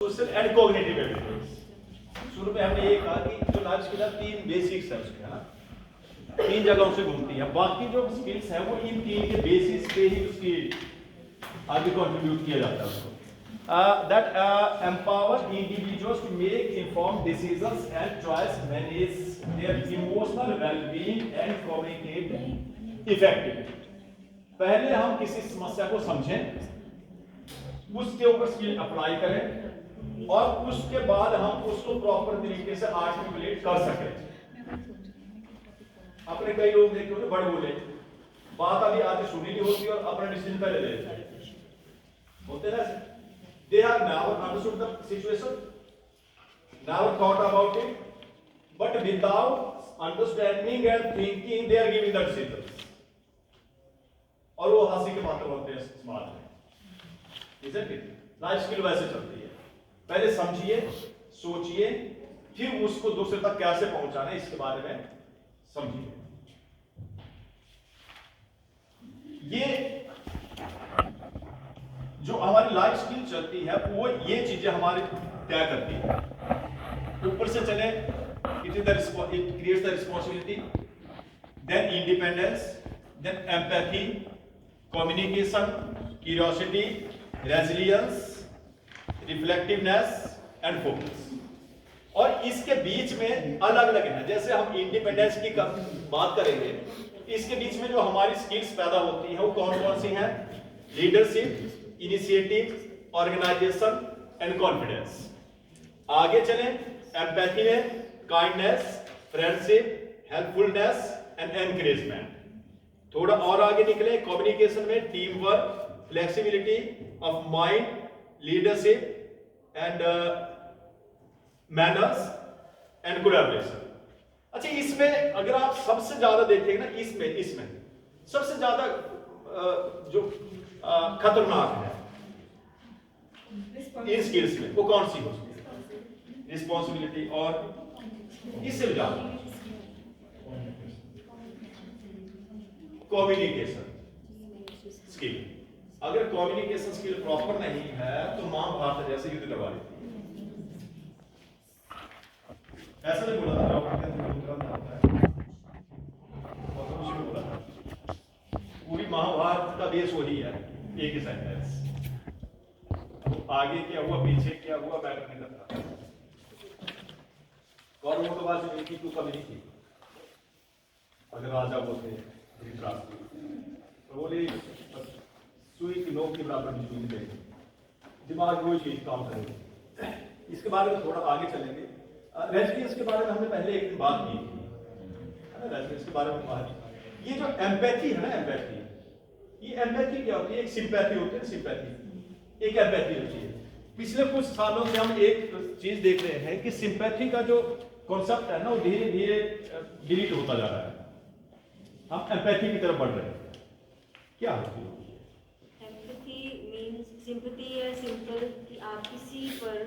Social and cognitive abilities. शुरू में हमने ये कहा कि जो लाइफ स्किल है तीन बेसिक्स है उसके, है ना, तीन जगहों से घूमती है। बाकी जो स्किल्स है वो इन तीन के बेसिस पे ही उसकी आगे कंट्रीब्यूट किया जाता है उसको। That empower individuals to make informed decisions and choice, manage their emotional well-being and communicate effectively। पहले हम किसी समस्या को समझें, उसके ऊपर स्किल अप्लाई करें और उसके बाद हम उसको प्रॉपर तरीके से आर्टिकुलेट कर सकें। अपने कई लोग देखे होंगे बड़े बोले बात अभी आगे सुनी नहीं होती और अपना डिसीजन पहले ले लेते होते ना। They have never understood the situation, never thought about it, but without understanding and thinking they are giving the decisions। और वो हंसी के बातें बोलते हैं समाज में, isn't it? लाइफ स्किल वैसे चलती है, पहले समझिए, सोचिए, फिर उसको दूसरे तक कैसे पहुंचाना है इसके बारे में समझिए। ये जो हमारी लाइफ स्किल चलती है वो ये चीजें हमारे तय करती है। ऊपर से चले, it creates the responsibility, then independence, then empathy, communication, curiosity, resilience, reflectiveness and focus. और इसके बीच में अलग अलग है। जैसे हम इंडिपेंडेंस की बात करेंगे, इसके बीच में जो हमारी स्किल्स पैदा होती हैं वो कौन कौन सी हैं? Leadership, initiative, organisation and confidence. आगे चलें, एम्पैथी में kindness, friendship, helpfulness and encouragement. थोड़ा और आगे निकले, कम्युनिकेशन में team work, flexibility of mind, leadership and manners and collaboration. अच्छा, इसमें अगर आप सबसे ज्यादा देखेंगे ना, इसमें सबसे ज्यादा जो खतरनाक है इन स्किल्स में वो कौन सी होती है? रिस्पॉन्सिबिलिटी। और इससे ज्यादा कम्युनिकेशन स्किल। अगर कम्युनिकेशन स्किल प्रॉपर नहीं है तो महाभारत जैसे युद्ध करवा लेती है। ऐसा नहीं बोला था, पूरी महाभारत का देश वही है, एक ही सेंटेंस। तो आगे क्या हुआ पीछे क्या हुआ मैटर नहीं करता। कौरवों के बाद इनकी तो कमी नहीं थी। अगर राजा बोलते तो बोले सुई की नोक के बराबर बिजली देंगे, दिमाग वही चीज काम करेंगे। इसके बारे में थोड़ा आगे चलेंगे। रेजिलियंस के बारे में हमने पहले एक दिन बात की थी, रेजिलियंस के बारे में बात। ये जो एम्पैथी है ना, एम्पैथी, ये एम्पैथी क्या होती है? एक सिंपैथी होती है, सिंपैथी, एक एम्पैथी होती है। पिछले कुछ सालों से हम एक चीज देख रहे हैं कि सिंपैथी का जो कॉन्सेप्ट है ना वो धीरे धीरे डिलीट होता जा रहा है। हम एम्पैथी की तरफ बढ़ रहे हैं। क्या होती है एम्पैथी? मींस सिंपैथी है सिंपल कि आप किसी पर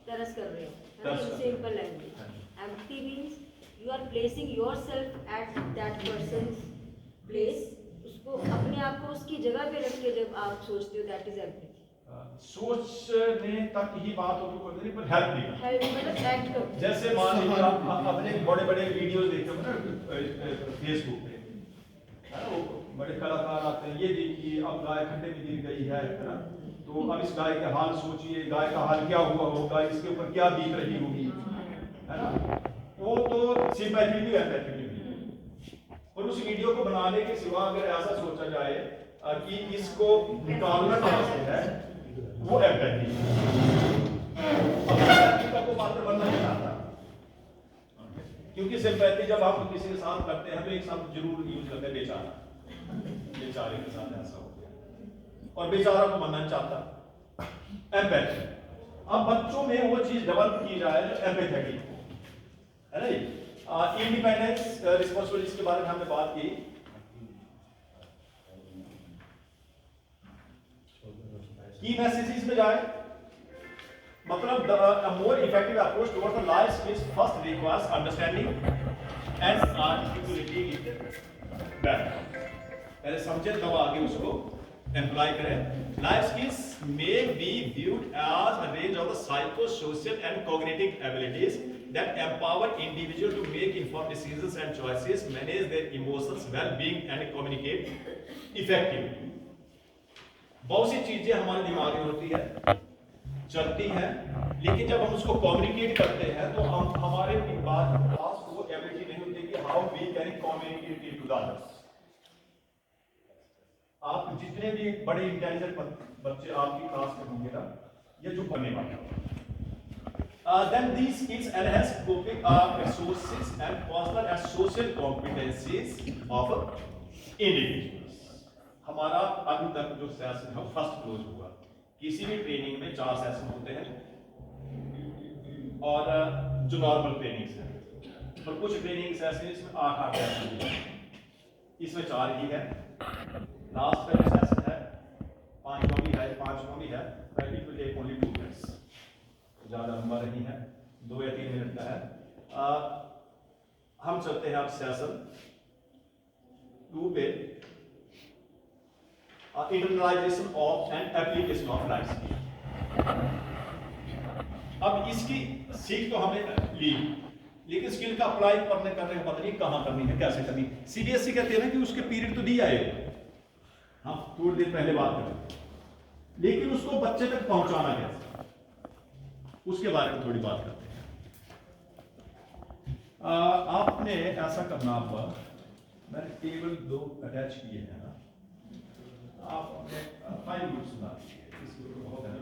तरस कर रहे हो, in simple language. Empathy means you are placing yourself at that person's place, उसको अपने आप को उसकी जगह पे रख के जब आप सोचते हो, दैट इज एम्पैथी। सोचने तक ही बात हो तो नहीं, पर हेल्प नहीं, हेल्प मतलब एक्ट करो। जैसे मान लीजिए आप अपने बड़े बड़े वीडियोस देखते हो ना फेसबुक पे, है ना, वो बड़े कलाकार आते हैं, ये देखिए अब गाय खड्डे में गिर गई है ना, तो अब इस गाय का हाल सोचिए, गाय का हाल क्या हुआ होगा, इसके ऊपर क्या बीत रही होगी, है ना। वो तो सिंपैथी भी एम्पैथी भी। और उस वीडियो को बनाने के सिवा अगर ऐसा सोचा जाए कि इसको निकालना कैसे है, वो एम्पैथी का को पात्र बनना नहीं चाहता। क्योंकि सिंपैथी जब हम किसी के साथ करते हैं तो एक शब्द जरूर यूज करते हैं, बेचारा, बेचारे के साथ ऐसा हो गया, और बेचारा को बनना नहीं चाहता। एम्पैथी, अब बच्चों में वो चीज डेवलप की जाए जो एम्पैथेटिक है ना। इंडिपेंडेंस, रिस्पॉन्सिबिलिटीज के बारे में हमने बात की। की मैसेजेस में जाए, मतलब a more effective approach towards the life skills first requires understanding and articulating it better। पहले समझे तब आगे उसको एम्प्लॉय करें। Life skills may be viewed as a range of the psychosocial and cognitive abilities that empower individual to make informed decisions and choices, manage their emotions, well-being and communicate effectively। बहुत सी चीजें हमारे दिमाग में होती है, चलती है, लेकिन जब हम उसको कम्युनिकेट करते हैं तो हम हमारे पास वो एबिलिटी नहीं होती कि how we can communicate to the others. आप जितने भी बड़े इंटेलिजेंट बच्चे आपकी क्लास में होंगे ना, ये जो बनने वाले then these skills enhance coping resources and personal and social competencies of individuals। हमारा अभी तक जो सेशन है फर्स्ट क्लोज हुआ। किसी भी ट्रेनिंग में 4 सेशन होते हैं और जो नॉर्मल ट्रेनिंग्स है, और कुछ ट्रेनिंग सेशन इसमें 8 सेशन है, इसमें 4 ही है। लास्ट का सेशन है 5वां भी है, 5वां भी है, it will take only 2 minutes, ज़्यादा लंबा नहीं है, 2 या 3 मिनट का है। हम चलते हैं अब सेशन 2 पे, internalisation of and application of life skill. अब इसकी सीख तो हमने ली, लेकिन स्किल का अप्लाई करने का पता नहीं कहाँ करनी है, कैसे करनी। सीबीएसई कहते हैं ना कि उसके पीरियड तो दिया है, हम थोड़ी देर पहले बात करें, लेकिन उसको बच्चे तक पहुंचाना कैसे, उसके बारे में थोड़ी बात करते हैं। आपने ऐसा करना होगा, मैंने टेबल 2 अटैच किए हैं ना, आप अपने 5 ग्रुप्स बना दीजिए। इस ग्रुप में बहुत है ना,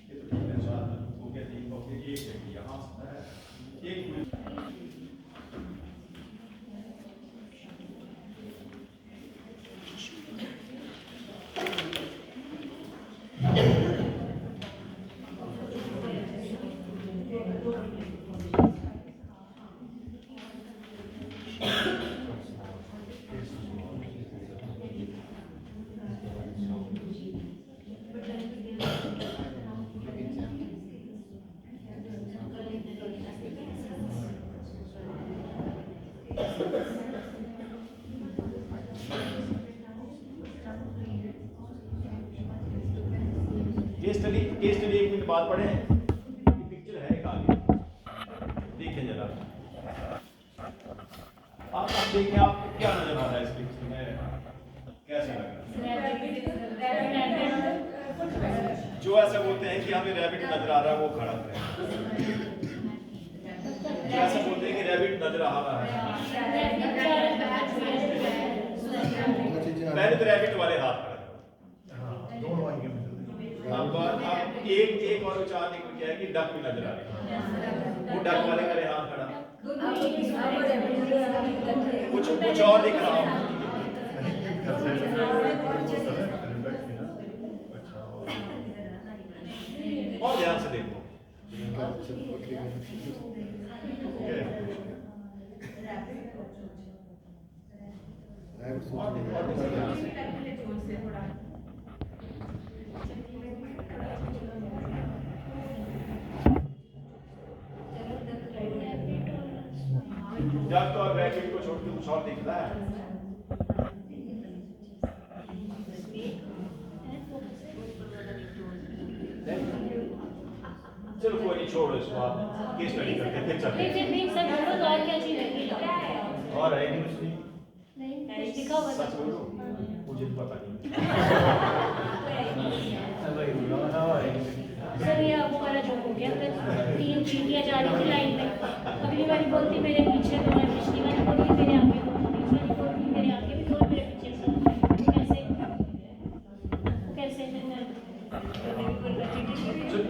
ये तो ठीक है, 4 हो गया, 3 हो गया, 1 है यहाँ से है, 1 ग्रुप केस स्टडी 1 मिनट बाद पढ़े। पिक्चर है एक आगे, देखिए जरा, आप देखें, आपको क्या नजर आ रहा है इस पिक्चर में, कैसा लग रहा है? जो ऐसा बोलते हैं कि हमें रैबिट नजर आ रहा है वो खड़ा है, जो ऐसा बोलते हैं कि रैबिट नजर आ रहा है, पहले तो रैबिट वाले हाथ खड़ा है, दोनों आएंगे। अब एक और विचार निकल गया है कि डक भी नजर आ रही है, वो डक वाले करे हाथ खड़ा, कुछ और दिख रहा हो, और ध्यान से देखो। जब तो रैबिट को छोड़ के कुछ और दिख रहा है, चलो कोई नहीं, छोड़ो इसको, आप केस स्टडी करते हैं, फिर चलते हैं। सब छोड़ो तो और क्या चीज रहेगी? और है नहीं, नहीं दिखा हुआ सच बोलो, मुझे तो पता नहीं। सर ये अब हमारा जो हो गया, फिर 3 चीटियां जा रही थी लाइन में, अगली वाली बोलती मेरे पीछे तो मैं, पिछली वाली बोलती मेरे आगे, तीसरी वाली बोलती मेरे आगे भी, तो मेरे पीछे। कैसे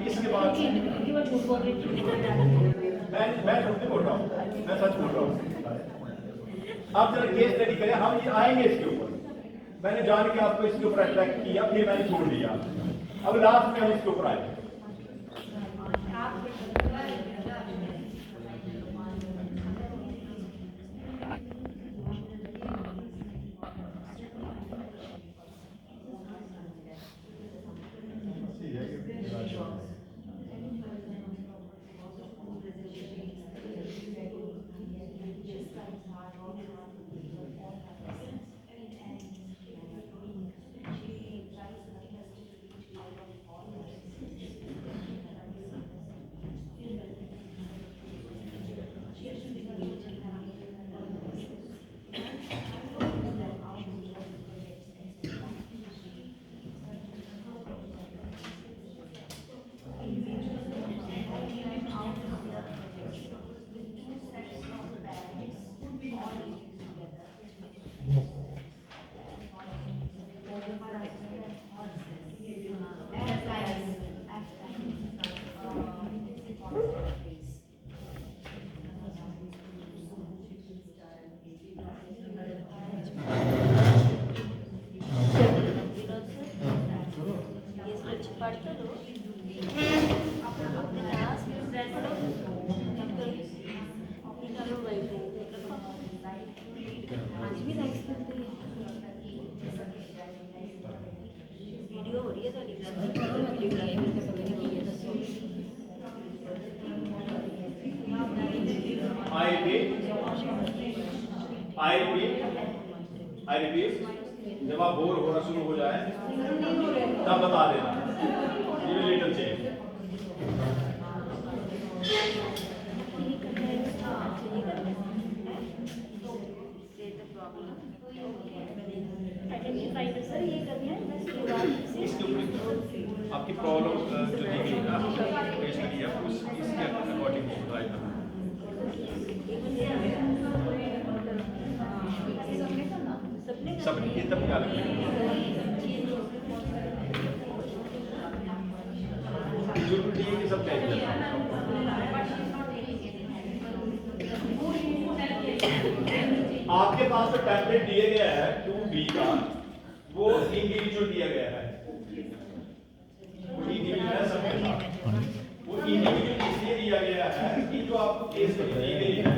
इसके बाद क्योंकि वो झूठ बोल रही थी। मैं झूठ नहीं बोल रहा हूँ, मैं सच बोल रहा हूँ। आप जरा केस स्टडी करें, हम ये आएंगे इसके ऊपर, मैंने जान के आपको इसके ऊपर अट्रैक्ट किया, फिर मैंने छोड़ दिया, अब लास्ट में हम इसके ऊपर आए। रिपीट जब आप बोर होना शुरू हो जाए तब बता देना ये लिटिल चेंज। सर ये करना है बस ये बात से इसके ऊपर आपकी प्रॉब्लम जो दी गई है ना पेश करी है इसके अकॉर्डिंग होगा। सब ये तब क्या लगेगा जरूरी है कि सब चाहिए। आपके पास जो टेम्पलेट दिए गया है 2B का वो इंडिविजुअल दिया गया है, वो इंडिविजुअल है सबके साथ। वो इंडिविजुअल इसलिए दिया गया है कि जो आपको केस में दी गई है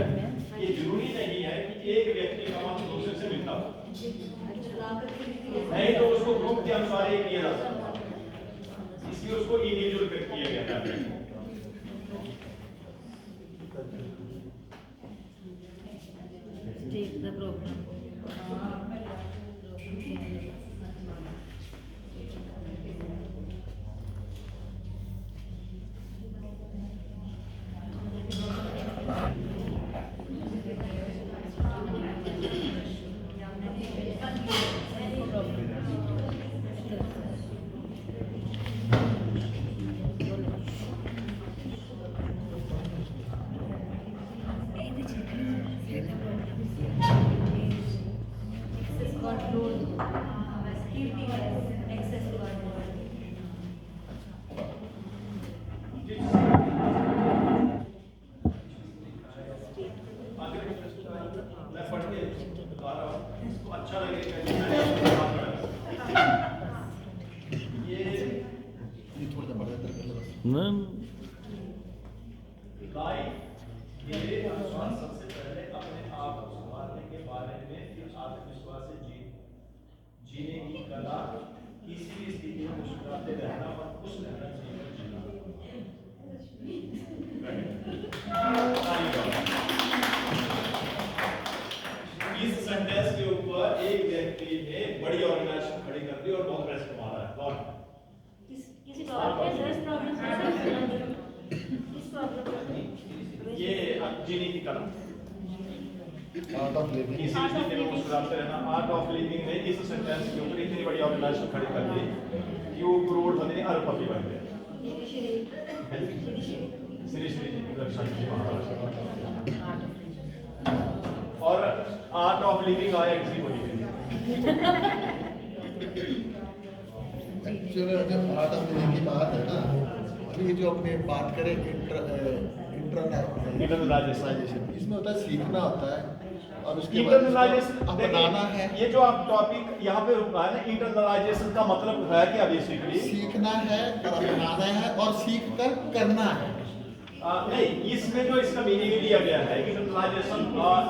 ये जरूरी नहीं है कि एक व्यक्ति का मतलब दूसरे से मिलता हो, नहीं तो उसको ग्रुप के अनुसार ही किया जा सकता है, इसलिए उसको इंडिविजुअल किया गया है। Take the program. मैं पढ़ के बता रहा हूँ, इसको अच्छा लगेगा। ये थोड़ा बड़ा मेरे अनुसार सबसे पहले अपने आप को संभालने के बारे में, फिर आत्मविश्वास से जीने की कला, किसी भी स्थिति में मुस्कुराते रहना और खुश रहना इस सेंटेंस के ऊपर एक व्यक्ति ने बड़ी ऑर्गेनाइजेशन खड़ी कर दी और बहुत पैसे कमा रहा है। कौन? किसी और के दस प्रॉब्लम किस प्रॉब्लम ये जीने की कला, आर्ट ऑफ लिविंग। किसी भी स्थिति में मुस्कुराते रहना, आर्ट ऑफ लिविंग ने इस सेंटेंस के ऊपर इतनी बड़ी ऑर्गेनाइजेशन खड़ी कर दी कि वो करोड़पति अरबपति बन गए। श्री श्री जी महाराज और आर्ट ऑफ लिविंग आया किसी को नहीं। एक्चुअली जब आर्ट ऑफ लिविंग की बात है ना, अभी जो अपने बात करें इंटरनलाइजेशन, इसमें होता है सीखना होता है और उसके बाद इंटरनलाइजेशन अपनाना है। ये जो आप टॉपिक यहाँ पे रुका है ना, इंटरनलाइजेशन का मतलब है क्या? बेसिकली सीखना है और अपनाना है और सीख कर करना है। नहीं, इसमें जो इसका मीनिंग दिया गया है इंटरनलाइजेशन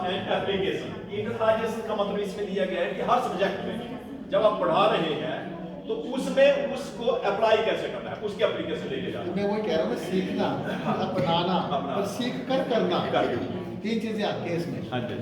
एंड एप्लीकेशन। इंटरनलाइजेशन का मतलब इसमें दिया गया है कि हर सब्जेक्ट में जब आप पढ़ा रहे हैं तो उसमें उसको अप्लाई कैसे करना है, उसकी एप्लीकेशन लेके जाना। मैं वही कह रहा हूँ, सीखना, अपनाना और सीख कर करना, तीन चीजें आती है इसमें। हाँ जी।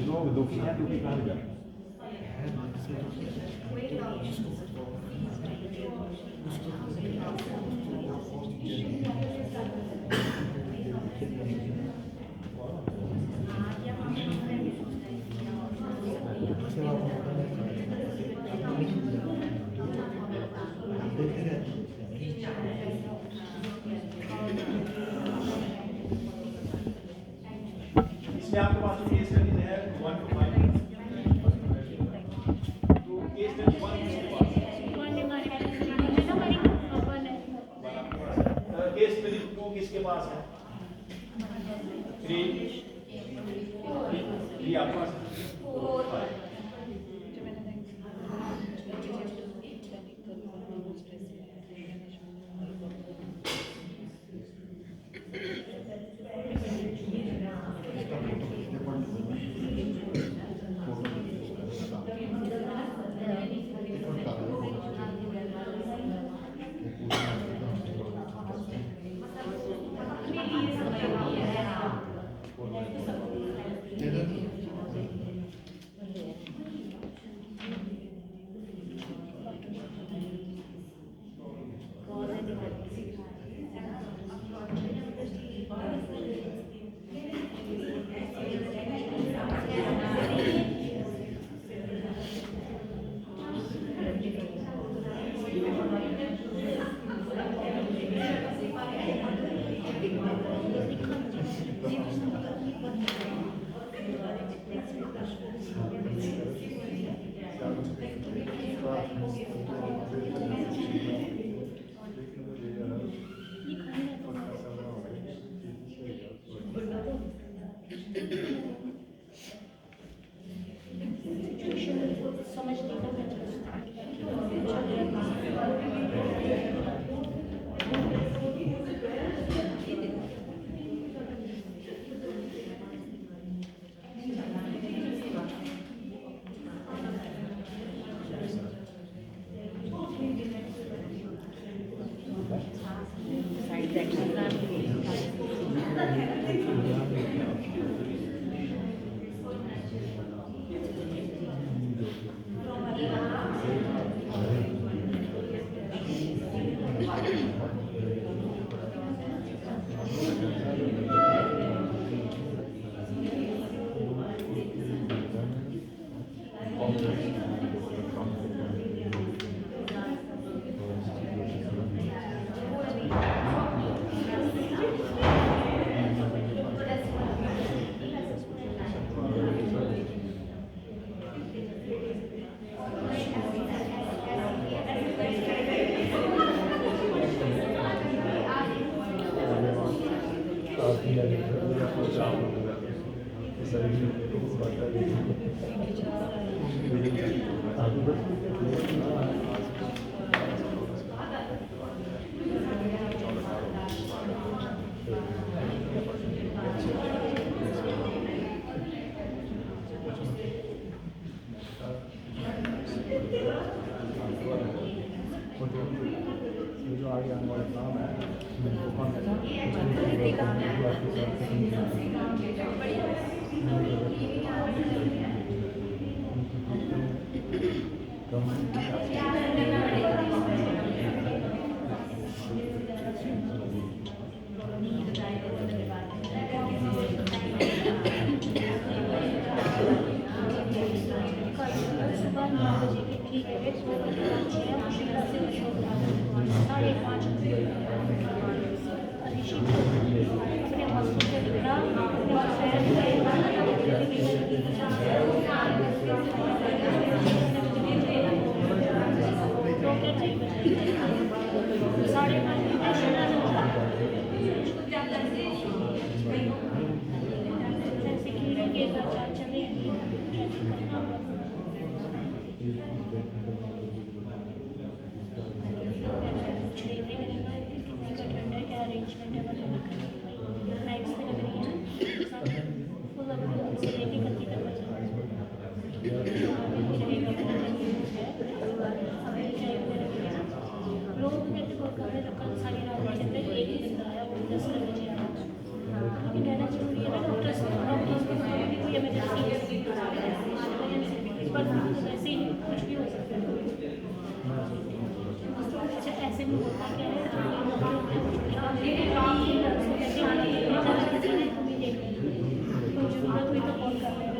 लोग दुखी हैं, दुखी कहाँ जा इसमें आपके पास जो केस स्टडीज है 1 to 5, तो केस स्टडी 1 किसके पास है? केस स्टडी 2 किसके पास है? 3 आपके पास है? 4 5 पर तो वैसे ही नहीं, कुछ भी हो सकता है। अच्छा ऐसे में होता क्या है कोई जरूरत हुई तो कॉल कर लेना।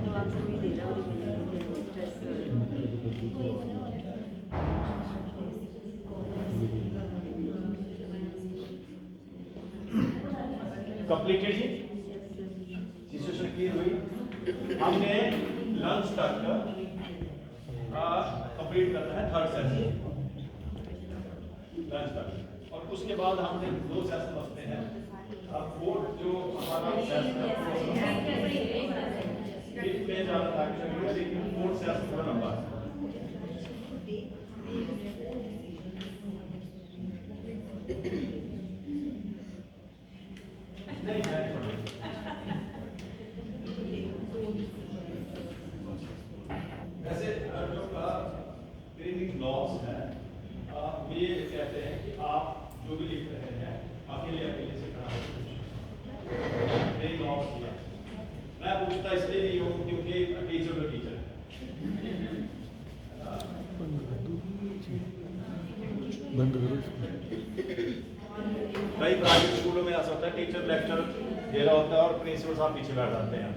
तो आप सभी दे रहे कंप्लीटेड जी, सिचुएशन क्लियर हुई। हमने लंच तक कंप्लीट करना है थर्ड सेशन लंच तक, और उसके बाद हमने 2 सेशन बचते हैं। अब फोर्थ जो हमारा सेशन है ज़्यादा था लेकिन फोर्थ सेशन पूरा लंबा है। नहीं वैसे जो ट्रेनिंग लॉस है वो ये कहते हैं कि आप जो भी लिख रहे हैं अकेले अकेले से करा ट्रेनिंग लॉस किया। मैं पूछता इसलिए नहीं हूँ क्योंकि टीचर तो टीचर है। बंद करो। कई प्राइवेट स्कूलों में ऐसा होता है टीचर लेक्चर दे रहा होता है और प्रिंसिपल साहब पीछे बैठ जाते हैं।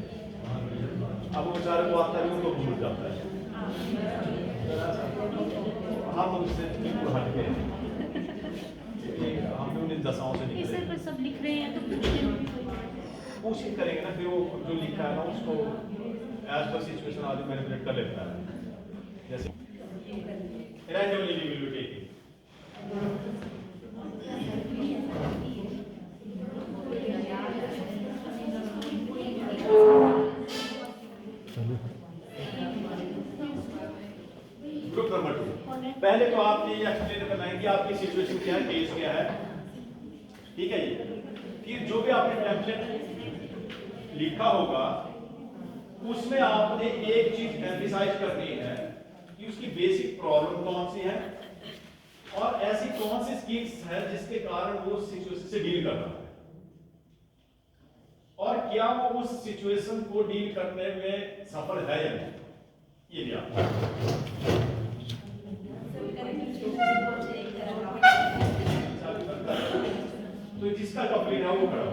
अब वो बेचारे को आता है उनको भूल जाता है। हम उससे बिल्कुल हट गए, हम भी उन्हें दशाओं से इस निकले। पर सब लिख रहे हैं तो पूछने में भी कोई बात नहीं। कोशिश करेंगे ना, फिर वो जो लिखा है ना उसको एज पर सिचुएशन आदमी मैनिपुलेट कर लेता है। जैसे randomly we will be taking. Group number 2, पहले तो आपने ये एक्सप्लेन करना है कि आपकी सिचुएशन क्या है, केस क्या है, ठीक है जी। फिर जो भी आपने टेम्पलेट लिखा होगा उसमें आपने एक चीज एम्फसाइज करनी है कि उसकी बेसिक प्रॉब्लम कौन सी है और ऐसी कौन सी स्किल्स है जिसके कारण वो सिचुएशन से डील कर रहा है, और क्या वो उस सिचुएशन को डील करने में सफल है या नहीं, ये भी आप तो जिसका कंप्लीट है वो करो।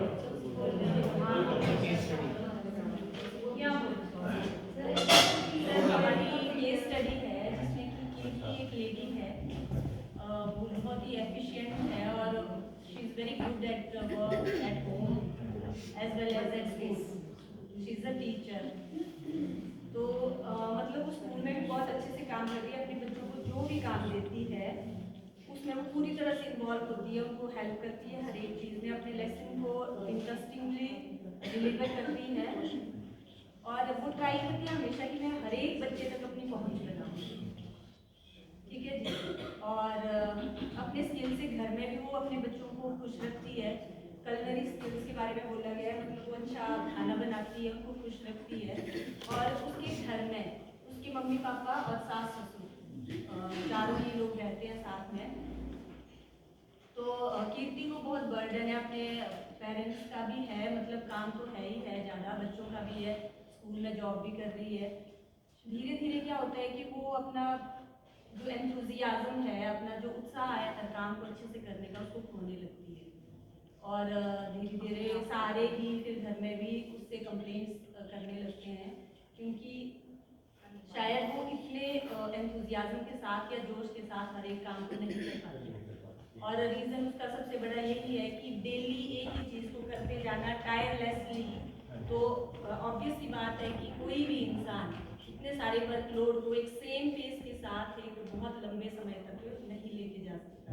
केस स्टडी है जिसमें कि एक लेडी है, वो बहुत ही एफिशिएंट है और she is very good at work at home as well as at school. She is a teacher. तो मतलब वो स्कूल में भी बहुत अच्छे से काम करती है, अपने बच्चों को जो भी काम देती है उसमें वो पूरी तरह से इन्वॉल्व होती है, उनको हेल्प करती है हर एक चीज़ में, अपने लेसन को इंटरेस्टिंगली डिलीवर करती है और वो ट्राई करती है हमेशा कि मैं हर एक बच्चे तक अपनी पहुंच बनाऊं, ठीक है जी। और अपने स्किल से घर में भी वो अपने बच्चों को खुश रखती है। कलनरी स्किल्स के बारे में बोला गया है, मतलब वो अच्छा खाना बनाती है, उनको खुश रखती है। और उसके घर में उसके मम्मी पापा और सास ससुर चारों ही लोग रहते हैं साथ में। तो कीर्ति को बहुत बर्डन है, अपने पेरेंट्स का भी है, मतलब काम तो है ही है ज़्यादा, बच्चों का भी है, स्कूल में जॉब भी कर रही है। धीरे धीरे क्या होता है कि वो अपना जो एंथुजियाज्म है, अपना जो उत्साह आया था काम को अच्छे से करने का, उसको खोने लगती है। और धीरे धीरे सारे ही फिर घर में भी उससे कंप्लेंट्स करने लगते हैं, क्योंकि शायद वो इतने एंथुजियाज्म के साथ या जोश के साथ हर एक काम को नहीं कर पाती। और रीज़न उसका सबसे बड़ा यही है कि डेली एक ही चीज़ को करते जाना टायरलेसली। तो ऑब्वियस सी बात है कि कोई भी इंसान इतने सारे वर्कलोड को एक सेम पेस के साथ एक बहुत लंबे समय तक नहीं लेके जा सकता।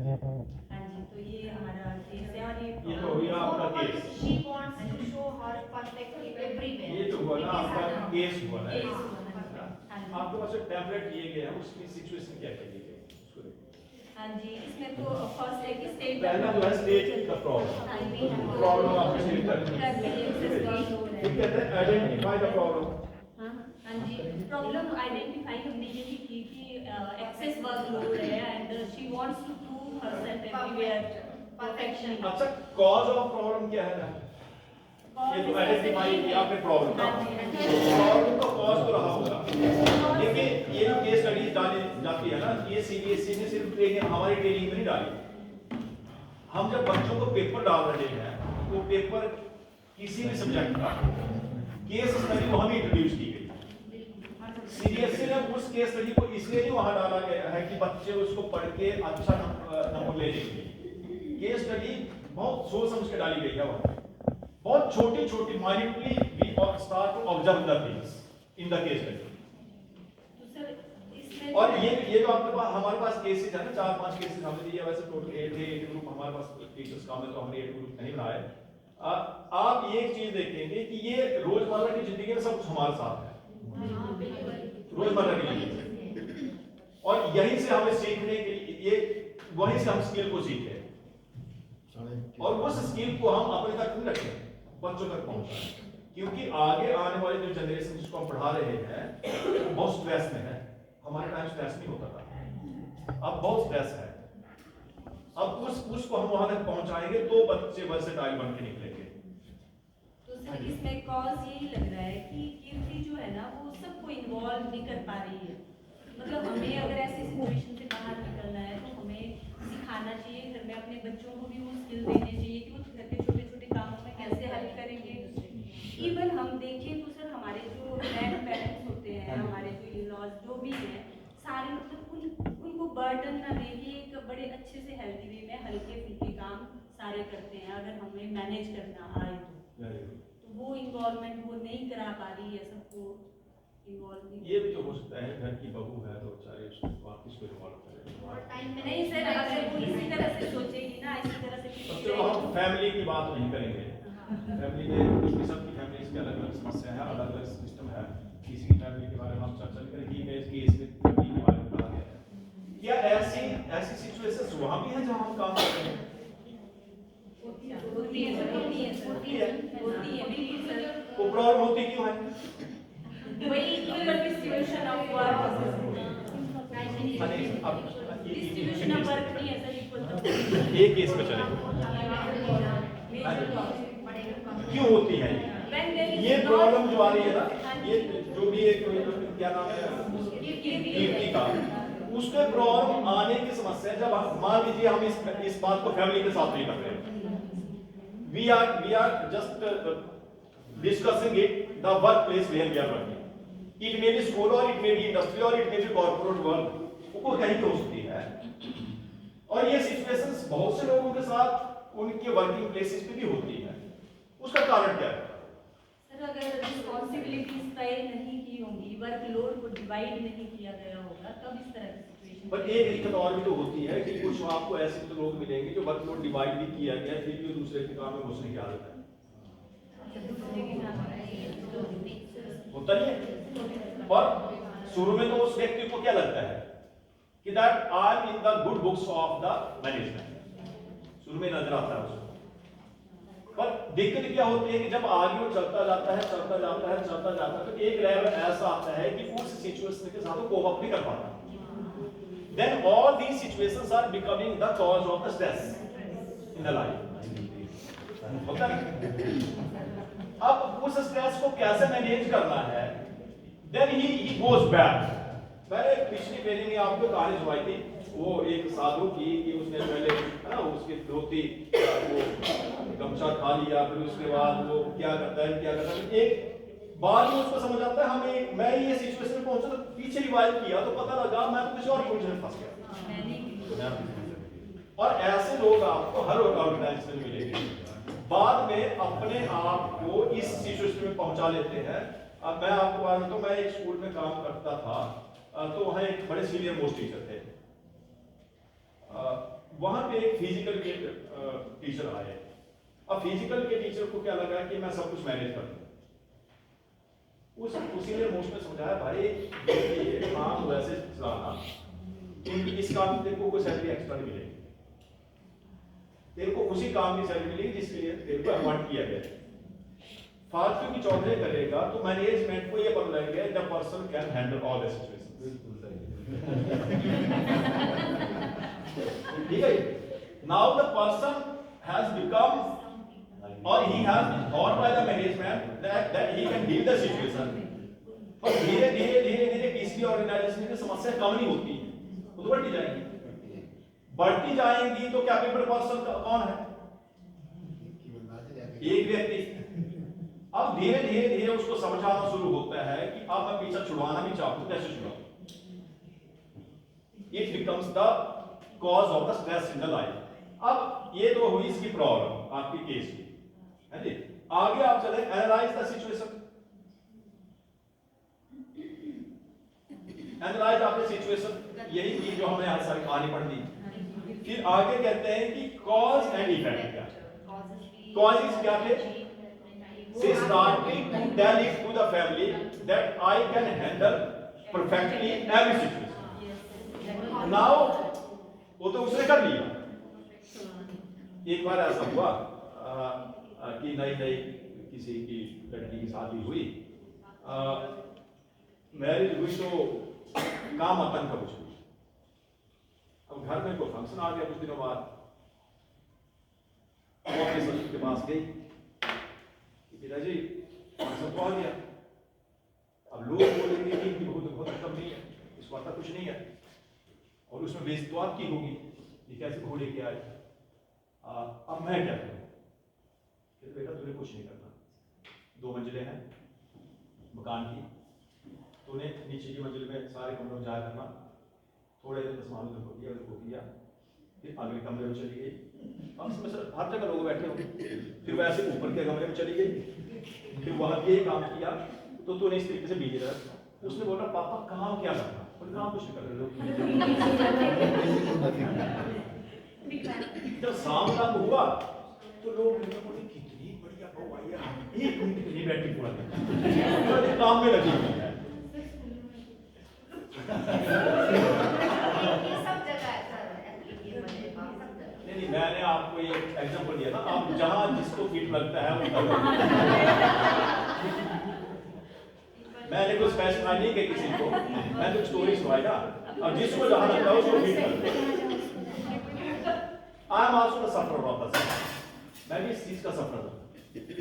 हाँ जी, तो तो ये हमारा केस है और ये तो हुआ आपका case, She wants to show her perspective everywhere. ये तो हुआ ना आपका केस हुआ ना। केस हुआ ना। हाँ जी। आपके पास जो टेम्पलेट दिए गए हैं उसकी सिचुएशन क्या क्या दी गई है? उसको देखिए। हाँ जी, इसमें तो फर्स्ट है कि स्टेट पहला जो है स्टेट का प्रॉब्लम, प्रॉब्लम आपको स्टेट करनी है। फिर कहते हैं आइडेंटिफाई द प्रॉब्लम। हाँ जी, प्रॉब्लम आइडेंटिफाई हमने ये भी की कि एक्सेस वर्कलोड है and she wants to prove herself everywhere perfection. अच्छा, कॉज ऑफ प्रॉब्लम क्या है? ये तो आइडेंटिफाई किया आपने प्रॉब्लम का, प्रॉब्लम का कॉज तो रहा होगा। देखिए ये जो केस स्टडीज डाली जाती है ना, ये सीबीएसई ने सिर्फ ट्रेनिंग, हमारी ट्रेनिंग में नहीं डाली। हम जब बच्चों को पेपर डाल रहे हैं तो पेपर किसी भी सब्जेक्ट का केस स्टडी को हम इंट्रोड्यूस की गई। सीबीएसई ने उस केस स्टडी को इसलिए नहीं वहां डाला गया है कि बच्चे उसको पढ़ के अच्छा नंबर ले लेंगे। केस स्टडी बहुत सोच समझ के डाली गई है वहां, बहुत छोटी छोटी minutely we start to observe the things in the case study. तो सर इसमें और ये जो आपके पास हमारे पास केसेस है ना, 4-5 केसेस हमने दिए, वैसे टोटल 8 ग्रुप हमारे पास टीचर्स का है, तो हमने 8 ग्रुप नहीं बनाए। आप ये एक चीज देखेंगे कि ये रोजमर्रा की जिंदगी में सब कुछ हमारे साथ है, रोजमर्रा की जिंदगी, और यहीं से हमें सीखने के लिए ये वहीं से हम स्किल को सीखे, और उस स्किल को हम अपने तक नहीं रखें, बच्चों तक पहुंचाएं। क्योंकि आगे आने वाली जो जनरेशन जिसको हम पढ़ा रहे हैं बहुत स्ट्रेस में है। हमारे टाइम स्ट्रेस नहीं होता था, अब बहुत स्ट्रेस है। अब उसको हम वहां तक पहुंचाएंगे तो बच्चे वर्सेटाइल बन के निकलेंगे। तो सर इसमें कॉज यही लग रहा है कि कीर्ति जो है ना वो सबको इन्वॉल्व नहीं कर पा रही है। मतलब हमें अगर ऐसी सिचुएशन से बाहर निकलना है तो हमें सिखाना चाहिए, घर में अपने बच्चों को भी वो स्किल देने चाहिए कि वो घर के छोटे छोटे कामों में कैसे हेल्प करेंगे। इवन हम देखें तो सर हमारे जो ग्रैंड पेरेंट्स होते हैं, हमारे जो इन-लॉज जो भी हैं, सारे मतलब उनको बर्डन ना लेके एक बड़े अच्छे से हेल्दी वे में हल्के फुल्के काम सारे करते हैं। अगर हमें मैनेज करना आए तो वो इन्वॉल्वमेंट वो नहीं करा पा रही है, सबको इन्वॉल्व ये भी तो हो सकता है घर की बहू है तो बेचारे उसको आप किसको इन्वॉल्व करें। नहीं सर, अगर वो इसी तरह से सोचेगी ना, इसी तरह से तो चलो हम फैमिली की बात नहीं करेंगे, फैमिली में क्योंकि सबकी फैमिली की अलग अलग समस्या है, अलग अलग सिस्टम है, किसी की फैमिली के बारे में हम चर्चा नहीं करेंगे। मैं इसकी इसमें फैमिली के बारे में कहा गया है, क्या ऐसी सिचुएशंस वहां भी है जहां हम काम कर रहे हैं? होती है बिल्कुल सर। वो प्रॉब्लम होती क्यों है? वही डिस्ट्रीब्यूशन ऑफ वर्क, अब डिस्ट्रीब्यूशन ऑफ वर्क नहीं है सर, इक्वल एक केस में चलेगा क्यों होती है ये प्रॉब्लम जो आ रही है ना, ये जो भी एक क्या नाम है कीर्ति का, उसके प्रॉब्लम आने की समस्या जब मान लीजिए हम इस बात को फैमिली के साथ नहीं कर रहे हैं, we are just discussing it the workplace where we are working, it may be school or it may be industry or it may be corporate world, वो कहीं भी हो सकती है। और ये सिचुएशंस बहुत से लोगों के साथ उनके वर्किंग प्लेसेस पे भी होती है। उसका कारण क्या है? सर अगर रिस्पांसिबिलिटीज तय नहीं की होंगी, वर्कलोड को डिवाइड नहीं किया गया होगा, तब इस तरह की सिचुएशन। पर एक दिक्कत और भी तो होती है कि कुछ आपको ऐसे तो लोग मिलेंगे जो वर्कलोड डिवाइड भी किया गया है, फिर भी दूसरे के काम में घुसने की आदत है, होता नहीं है। और शुरू में तो उस व्यक्ति को क्या लगता है कि that I am in the good books of the management, शुरू में नजर आता है उसको। पर दिक्कत क्या होती है कि जब आगे वो चलता जाता है तो एक लेवल ऐसा आता है कि उस सिचुएशन के साथ वो कोप अप नहीं कर पाता। Then all these situations are becoming the cause of the stress in the life. होता है? अब उस स्ट्रेस को कैसे मैनेज करना है? Then he goes back. मैंने पिछली पेरी में आपको कहानी सुनाई थी, वो एक साधु की कि उसने पहले है ना उसकी धोती वो गमछा खा लिया, फिर उसके बाद वो क्या करता है एक बाद में उसको समझ आता है हमें मैं ये सिचुएशन में पहुंचा तो पीछे रिवाइव किया तो पता लगा मैं तो किसी और पोजीशन में फंस गया। और ऐसे लोग आपको हर ऑर्गेनाइजेशन में मिलेंगे, बाद में अपने आप को इस सिचुएशन में पहुंचा लेते हैं। अब मैं आपको बात बताऊं, मैं एक स्कूल में काम करता था, तो वहाँ एक बड़े सीनियर मोस्ट टीचर थे, वहां पे एक फिजिकल के टीचर आए। अब फिजिकल के टीचर को क्या लगा कि मैं सब कुछ मैनेज कर दूं। उसी ने मोस्ट में समझाया, भाई ये काम वैसे चलाना, इस काम में तेरे को कोई सैलरी एक्स्ट्रा नहीं मिलेगी, तेरे को उसी काम की सैलरी मिलेगी जिसके लिए तेरे को अपॉइंट किया गया है। फालतू की चौधरी करेगा तो मैनेजमेंट को ये पता लगेगा the person can handle all the situation. ठीक है, now the person has become और he has been taught by the management that he can deal the situation। और धीरे धीरे किसी ऑर्गेनाइजेशन की समस्या कम नहीं होती, वो तो बढ़ती जाएगी, बढ़ती जाएंगी। तो कैपेबल पर्सन कौन है? एक व्यक्ति। अब धीरे धीरे उसको समझाना शुरू होता है कि अब मैं पीछा छुड़वाना भी चाहूं, कैसे छुड़ाऊं? It becomes the cause of the stress in the life। अब ये तो हुई इसकी प्रॉब्लम आपकी केस की, है जी। आगे आप चले, एनालाइज द सिचुएशन। एनालाइज आपने सिचुएशन, यही की जो हमने आज सारी कहानी पढ़ दी। फिर आगे कहते हैं कि कॉज एंड इफेक्ट क्या है। कॉजेस क्या थे? She started to tell it to the family that I can handle perfectly every situation। Now वो तो उसने कर लिया। एक बार ऐसा हुआ कि नई किसी की लड़की की शादी हुई, मैरिज हुई तो काम आता था कुछ। अब घर में कोई फंक्शन आ गया कुछ दिनों बाद, अपने ससुर के पास गई, पिताजी फंक्शन तो आ गया, अब लोग बोलेंगे कि बहुत कम नहीं है, इसको आता कुछ नहीं है, और उसमें बेइज्जती तो आपकी होगी, ये कैसे घोड़े के आए, अब मैं क्या करूं? बेटा तूने कुछ नहीं करना, 2 मंजिलें हैं मकान की, तूने नीचे की मंजिल में सारे कमरों में जाया करना, थोड़े दिन सामान को किया, फिर अगले कमरे में चली गई। अब इसमें सर हर जगह लोग बैठे होंगे, फिर वैसे ऊपर के कमरे में चली गई, फिर वहां ये काम किया, तो तूने इस तरीके से बिजी रहा। उसने बोला पापा काम क्या करना? बोले काम कुछ नहीं कर रहे। जब शाम तक हुआ तो लोग बोले कितनी बढ़िया बहू आई है, 1 मिनट के लिए बैठी पूरा दिन काम में लगी हुई है। नहीं, मैंने आपको ये एग्जांपल दिया ना, आप जहां जिसको फिट लगता है वो करो। मैंने कुछ स्पेसिफाई नहीं किया किसी को, मैं तो स्टोरी सुनाई ना, और जिसको जहां लगता है उसको फिट करो। I am also the sufferer of the, मैं भी इस चीज का सफर हूं।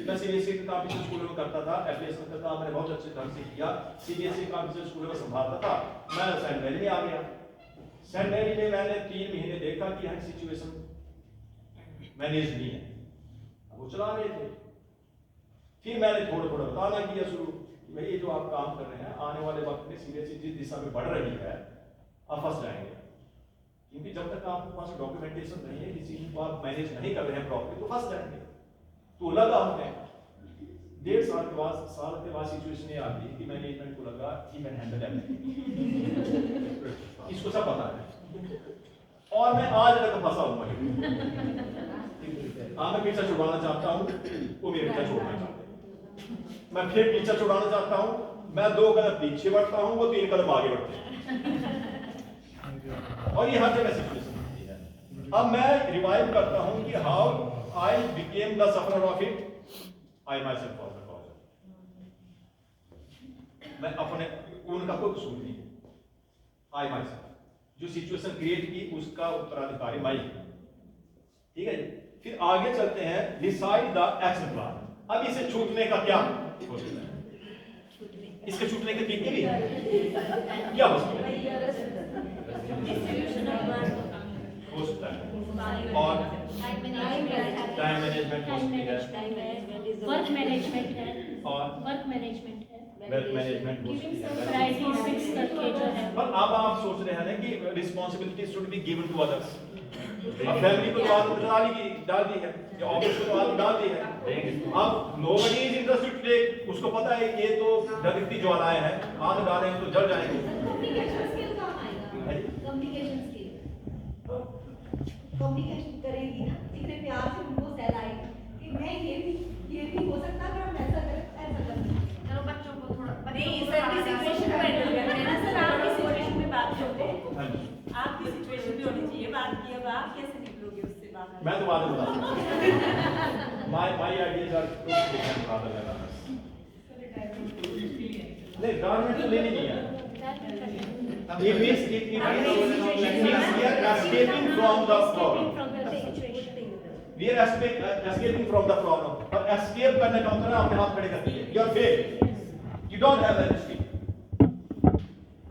मैं सीबीएसई के कॉम्पिटिशन स्कूलों में करता था, एफएस में करता, मैंने बहुत अच्छे ढंग से किया, सीबीएसई कॉम्पिटिशन स्कूलों में संभालता था। मैं सेंट मैरी में आ गया, सेंट मैरी में मैंने 3 महीने देखा कि हर सिचुएशन मैनेज नहीं है, वो चला रहे थे। फिर मैंने थोड़ा बताना किया शुरू कि भाई ये जो आप काम कर रहे हैं, आने वाले वक्त में सीबीएसई जिस दिशा में बढ़ रही है, आप फंस जाएंगे, क्योंकि जब तक आपके पास डॉक्यूमेंटेशन नहीं है, किसी को आप मैनेज नहीं कर रहे हैं प्रॉपर्ली, तो फंस जाएंगे। तो लगा हमने 1.5 साल के बाद सिचुएशन ये आ गई कि मैनेजमेंट को लगा कि मैं हैंडल एवरीथिंग, इसको सब पता है, और मैं आज तक फंसा हुआ हूं। मैं पीछा छुड़वाना चाहता हूं, वो मेरे पीछा छोड़ना चाहते हैं, मैं फिर पीछा छुड़वाना चाहता हूं, मैं 2 कदम पीछे बढ़ता हूं, वो 3 कदम आगे बढ़ते हैं, और ये हर जगह सिचुएशन होती है। अब मैं रिवाइव करता हूं कि how I became the sufferer of it, I myself was the cause। मैं अपने, उनका कोई कसूर नहीं है, I myself, जो सिचुएशन क्रिएट की उसका उत्तराधिकारी मैं ही। ठीक है जी, फिर आगे चलते हैं, डिसाइड द एक्शन प्लान। अब इसे छूटने का क्या हो सकता है? इसके छूटने के तरीके भी क्या हो सकते हैं? हो सकता है, और टाइम मैनेजमेंट हो सकती है, वर्क मैनेजमेंट है, और वर्क मैनेजमेंट है, वेल्थ मैनेजमेंट हो सकती है। प्रायोरिटीज फिक्स करके जो है। पर अब आप सोच रहे हैं ना कि responsibility should be given to others. अब फैमिली को तो आदत डाल दी है, या ऑफिस को तो आदत डाल दी है, अब nobody is interested to take, उसको पता है ये तो धरती ज्वालाएं हैं, आग डालेंगे तो जल जाएंगे। कम्युनिकेशन स्किल कम्युनिकेशन करेगी ना, इतने प्यार से उनको सहलाएगी कि मैं ये भी हो सकता है अगर हम ऐसा करें ऐसा करें। चलो बच्चों को थोड़ा नहीं सर की सिचुएशन को हैंडल करना है ना सर, आपकी सिचुएशन में बात करते हैं। हाँ जी, आपकी सिचुएशन में होनी चाहिए बात की, अब आप कैसे निकलोगे उससे बाहर? मैं तो बाद में बताऊंगा। My ideas are too different rather than others. नहीं, गवर्नमेंट तो लेनी नहीं है। It means we are escaping from the problem. We are escaping from the problem. और escape करने का मतलब अपने हाथ खड़े कर दिए। You are failed. You don't have that escape.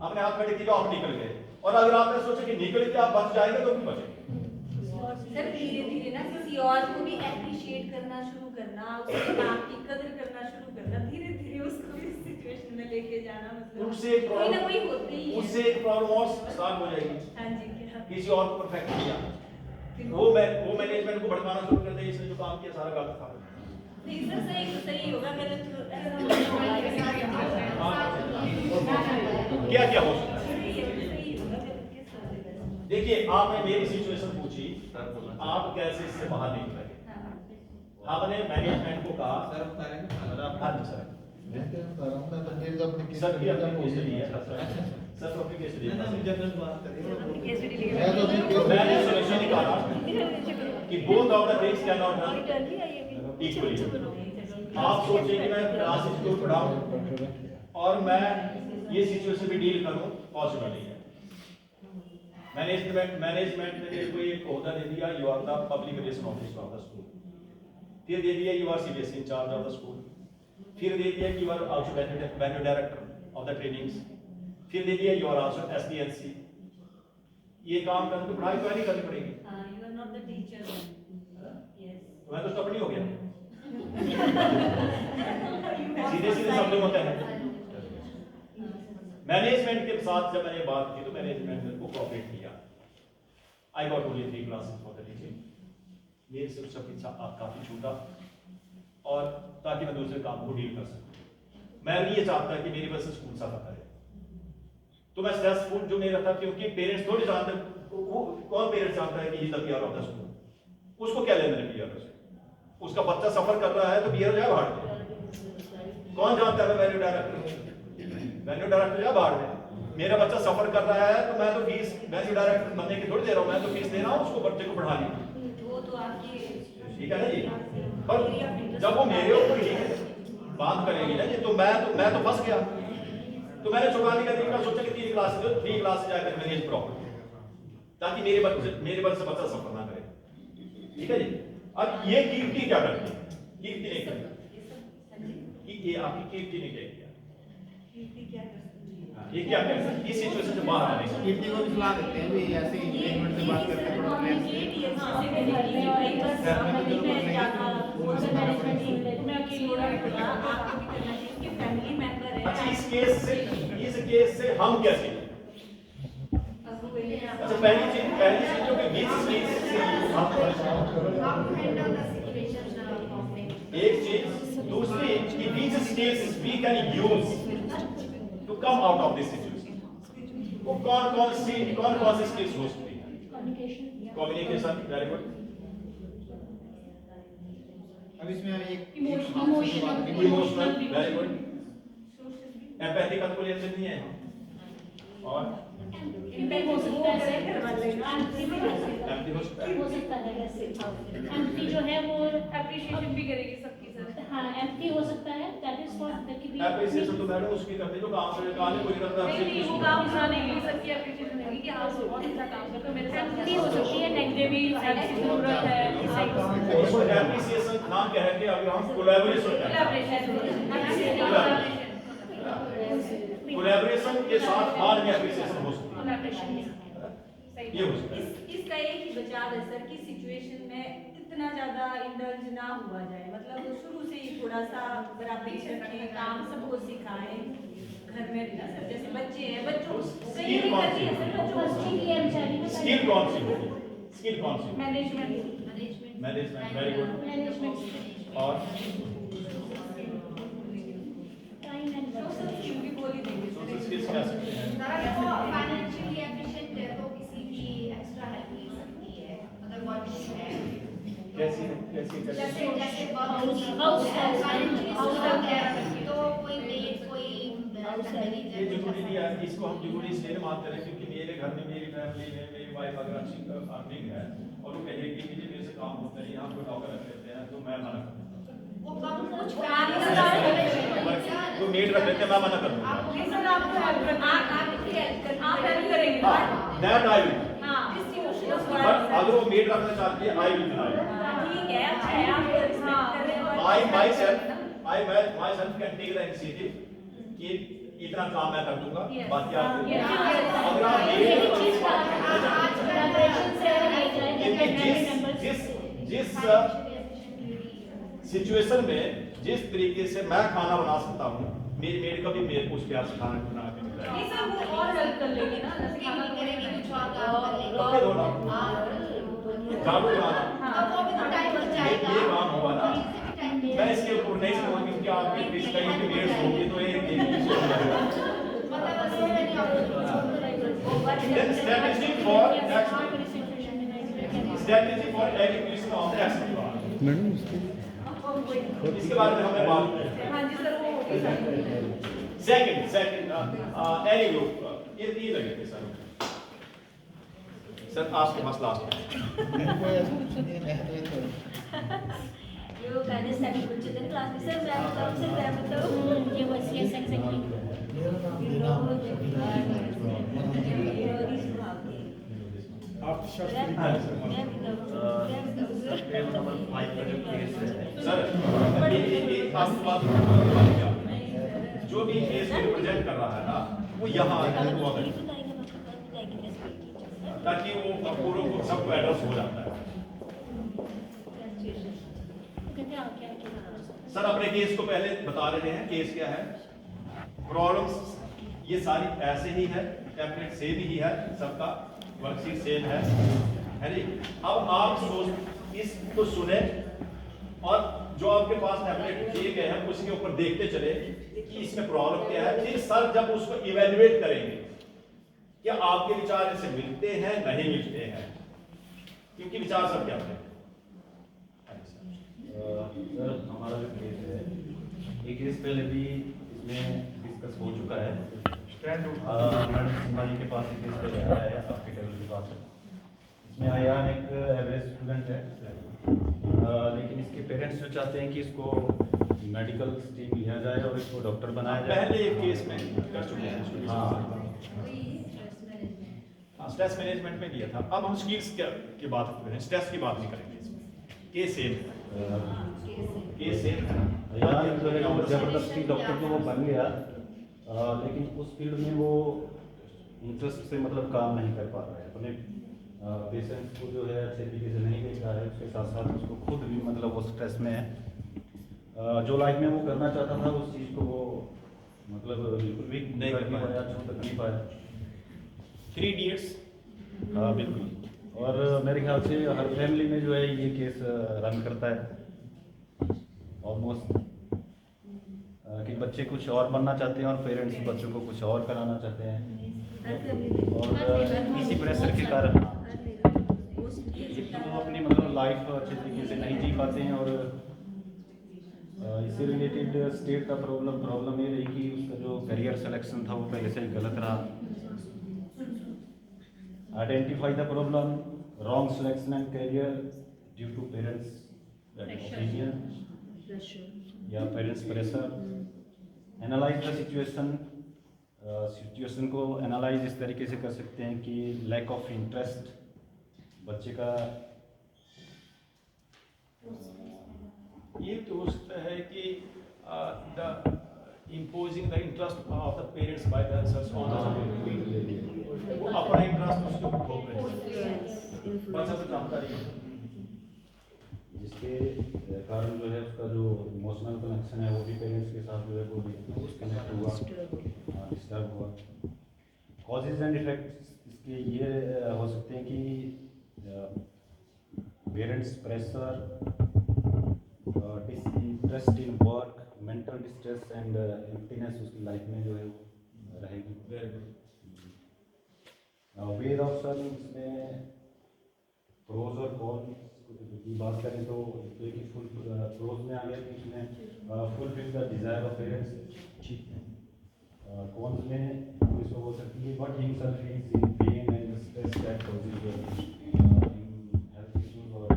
अपने हाथ खड़े किए आप निकल गए। और अगर आपने सोचा कि निकल के आप बच जाएंगे तो भी बचेंगे। सर धीरे धीरे ना किसी और को भी एप्रिशिएट करना शुरू करना, उसके काम की कदर करना शुरू करना, धीरे धीरे उसको इस सिचुएशन में लेके जाना, मतलब उससे एक कोई ना प्रॉब्लम कोई होती ही है। उससे एक प्रॉब्लम और स्टार्ट हो जाएगी। हाँ जी क्या? किसी और को परफेक्ट किया, वो मैनेजमेंट को भड़काना शुरू कर दे, इसने जो काम किया सारा गलत था। नहीं सर सही होगा, गलत तो ऐसा क्या क्या हो सकता है? सही होगा, गलत किस तरह से? देखिए, आपने मेरी सिचुएशन पूछी, आप कैसे इससे बाहर निकले? आपने मैनेजमेंट को कहा सर बता रहे हैं हाँ जी सर, मैं क्या बता रहा हूँ, मैं तो मेरी अपनी केस सर की खत्म हो अपनी केस गई। ली है सर तो अपनी केस ली है। जनरल बात करें मैं तो अपनी केस मैंने सोल्यूशन निकाला कि both of the things can not run equally. आप सोचिए कि मैं क्लास इंस्टीट्यूट पढ़ाऊं और मैं ये सिचुएशन भी डील करूं, पॉसिबल नहीं है। मैनेजमेंट ने मेरे को एक ओहदा दे दिया, you are the public relation officer of the school. फिर दे दिया you are CBSE in charge of the school. फिर दे दिया कि you are also venue director of the trainings. फिर दे दिया यू आर आल्सो एसडीएनसी। ये काम करने तो पढ़ाई तो नहीं करनी पड़ेगी। हाँ, you are not the teacher then. Yes. तो मैं तो स्टप नहीं हो गया। सीधे सीधे शब्द होते हैं। मैनेजमेंट के साथ जब मैंने बात की तो मैनेजमेंट ने को कोऑपरेट किया। I got only 3 classes for the teaching. मेरे से उसका पीछा काफी छूटा और ताकि मैं दूसरे काम को डील कर सकूं। मैं ये चाहता कि मेरी वजह से स्कूल सफर करे, तो मैं स्ट्रेसफुल जो मेरा था, क्योंकि पेरेंट्स थोड़ी जानते, कौन पेरेंट्स जानता है कि he the PR of the school, उसको क्या लेना है पीआर से? उसका बच्चा सफर कर रहा है तो पीआर जाए बाहर में। कौन जानता है मैं वेन्यू डायरेक्टर या बाहर में? मेरा बच्चा सफर कर रहा है तो मैं तो फीस वेन्यू डायरेक्टर बनने की थोड़ी दे रहा हूं, मैं तो फीस दे रहा हूं उसको बच्चे को पढ़ाने की। वो तो आपकी ठीक है ना जी? पर जब वो मेरे ऊपर ही बात करेगी ना जी, तो मैं तो फंस गया। तो मैंने छुड़वाने का तरीका सोचा कि 3 क्लास जाकर मैनेज प्रॉपर, ताकि मेरे बच्चे से बच्चा सफर ना करे। ठीक है जी? अब ये कीर्ति क्या करती है? कीर्ति नहीं करती कि ये आपकी कीर्ति ने क्या किया, कीर्ति क्या कर सकती है? ये क्या कर सकती है इस सिचुएशन से बाहर आने के लिए? कीर्ति को भी सलाह देते हैं भी ऐसे ही मैनेजमेंट से बात करके पढ़ो ये TLC से करेगी कि भाई बस अभी मैं ज्यादा अगर मैनेजमेंट टीम ले तो मैं अकेली थोड़ा नहीं थोड़ा आपको भी करना चाहिए, उसके फैमिली मेंबर है। अच्छा, इस केस से हम कैसे? अच्छा, पहली चीज जो कि 20 स्किल्स से How to handle the situation conflict. एक चीज, दूसरी कि these skills we can use to come out of this situation। वो कौन सी स्किल्स हो सकती है? Communication, very good. अब इसमें एक इमोशनल, वेरी गुड। एम्पैथी का कोई लेसन नहीं है। और हो सकता है एम्पैथी एम्पैथी हो सकता है। हो सकता है वैसे एम्पैथी जो है वो एप्रिशिएशन भी करेगी सबकी सर। हाँ एम्पैथी हो सकता है, दैट इज फॉर द कि एप्रिसिएशन तो मैडम उसकी करते जो काम करे, काम कोई करता नहीं वो काम उठाने के लिए सबकी एप्रिशिएशन होगी कि हाँ बहुत अच्छा काम करते हो मेरे साथ। एम्पैथी हो सकती है नेगेटिव साइड की जरूरत है। इसको एप्रिसिएशन ना कह के अभी हम कोलैबोरेशन कोलैबोरेशन के साथ बाद में एप्रिसिएशन हो सकती है। ये हो सकता है। इसका एक ही बचाव है सर कि सिचुएशन में इतना ज्यादा इंडल्ज ना हुआ जाए, मतलब शुरू से ही थोड़ा सा बराबरी रखें, काम सबको सिखाएं घर में भी ना सर। जैसे बच्चे हैं, बच्चों कहीं नहीं करती है सर बच्चों को। स्किल कौन सी होगी? स्किल कौन सी? Management very good. मैनेजमेंट और टाइम एंड सोशल स्किल भी बोली देंगे सोशल स्किल्स क्या सकते हैं? अगर वो फाइनेंशियली एफिशिएंट है तो किसी की एक्स्ट्रा हेल्प ले सकती है, मतलब कैसी कैसी जैसे जैसे तो कोई मेड कोई ये जरूरी नहीं है, इसको हम जरूरी इसलिए मानते हैं क्योंकि मेरे घर में मेरी फैमिली में मेरी वाइफ अगर अच्छी अर्निंग है और वो कहेगी कि मुझे मेरे से काम होता है, यहाँ कोई नौकर रख लेते हैं तो मैं मना कर दूंगा। वो कम कुछ तो मेड रख लेते हैं, मैं मना कर दूंगा। दैट आई विल, बट अगर वो मेड रखना चाहती है आई विल डिनाई। ठीक है, अच्छा है, आप रिस्पेक्ट कर रहे हो। I myself can take the initiative कि इतना काम मैं कर दूंगा, बाकी आप अगर आप जिस सिचुएशन में जिस तरीके से मैं खाना बना सकता हूँ, मेरी मेड का भी मेरे को उस प्यार से खाना बना के मिल नहीं सर, वो और हेल्प कर लेंगे ना, जैसे खाना करेंगे कुछ और काम कर लेंगे कपड़े धोना, झाड़ू लगाना, अब वो भी तो टाइम लग जाएगा ये काम होगा ना। मैं इसके ऊपर नहीं समझ क्योंकि आपकी पिछले की मेड होगी तो एक इशू हो जाएगा। Then strategy for execution of the action plan. इसके बारे में हमने बात की। हाँ जी सर, वो Second, any group, ये लगे थे सर। सर आपके पास लास्ट है। You kind of study कुछ दिन क्लास में सर मैं बताऊँ ये बस यस एग्जैक्टली सर ये आपकी बात क्या? जो भी केस रिप्रेजेंट कर रहा है ना, वो यहाँ हुआ ताकि वो पूरा सबको एड्रेस हो जाता है। सर अपने केस को पहले बता रहे हैं, केस क्या है, प्रॉब्लम्स ये सारी ऐसे ही है, टेम्पलेट सेम ही है, सबका वर्कशीट सेम है जी। अब आप सोच इसको सुने और जो आपके पास टेम्पलेट दिए गए हैं उसके ऊपर देखते चले कि इसमें प्रॉब्लम क्या है। फिर सर जब उसको इवेल्युएट करेंगे क्या आपके विचार इससे मिलते हैं नहीं मिलते हैं, क्योंकि विचार सब क्या है। सर हमारा जो केस है, ये केस पहले भी इसमें डिस्कस हो चुका है। मैडम सिम्हा जी के पास ये केस पहले आया है, आपके टेबल के पास है। इसमें आयान एक एवरेज स्टूडेंट है, लेकिन इसके पेरेंट्स जो चाहते हैं कि इसको मेडिकल स्ट्रीम लिया जाए और इसको डॉक्टर बनाया जाए। पहले एक केस में कर चुके हैं। हाँ स्ट्रेस मैनेजमेंट में दिया था। अब हम स्किल्स की बात कर रहे हैं, स्ट्रेस की बात नहीं करेंगे इसमें। केस सेम है, केस सेम है। यार जो है वो जबरदस्ती डॉक्टर तो वो बन गया, लेकिन उस फील्ड में वो इंटरेस्ट से मतलब काम नहीं कर पा रहा है, अपने पेशेंट्स को जो है अच्छे तरीके से नहीं देख रहा है। उसके साथ साथ उसको खुद भी मतलब वो स्ट्रेस में है। जो लाइफ में वो करना चाहता था उस चीज़ को वो मतलब बिल्कुल भी नहीं कर पाया, छू तक नहीं पाया। 3 Idiots। हाँ बिल्कुल। और मेरे ख्याल से हर फैमिली में जो है ये केस रन करता है ऑलमोस्ट, कि बच्चे कुछ और बनना चाहते हैं और पेरेंट्स बच्चों को कुछ और कराना चाहते हैं, और इसी प्रेशर के कारण एक तो वो अपनी मतलब लाइफ अच्छे तरीके से नहीं जी पाते हैं, और इससे रिलेटेड स्टेट का प्रॉब्लम ये रही कि उसका जो करियर सिलेक्शन था वो पहले से ही गलत रहा। Identify the problem, wrong selection and career due to parents opinion या parents pressure. Analyse the situation को एनालाइज इस तरीके से कर सकते हैं कि लैक ऑफ इंटरेस्ट, बच्चे का ये तो हो सकता है कि the imposing the interest of the parents by themselves on the child, वो अपना इंटरेस्ट उसके ऊपर थोप रहे हैं, बच्चा तो चाहता नहीं है, जिसके कारण जो है उसका जो इमोशनल कनेक्शन है वो भी पेरेंट्स के साथ जो है वो डिस्कनेक्ट हुआ, डिस्टर्ब हुआ। कॉजेज एंड इफेक्ट्स इसके ये हो सकते हैं कि parents pressure, disinterest in work, mental distress and emptiness उसकी लाइफ में जो है वो रहेगी। वे ऑफ सर इसमें प्रोज और कॉन्स की बात करें तो एक ही फुल प्रोज में आ गया कि इसमें fulfil the desire of parents. Cons में इसको हो सकती है but himself is in pen and stress that causes in health issues और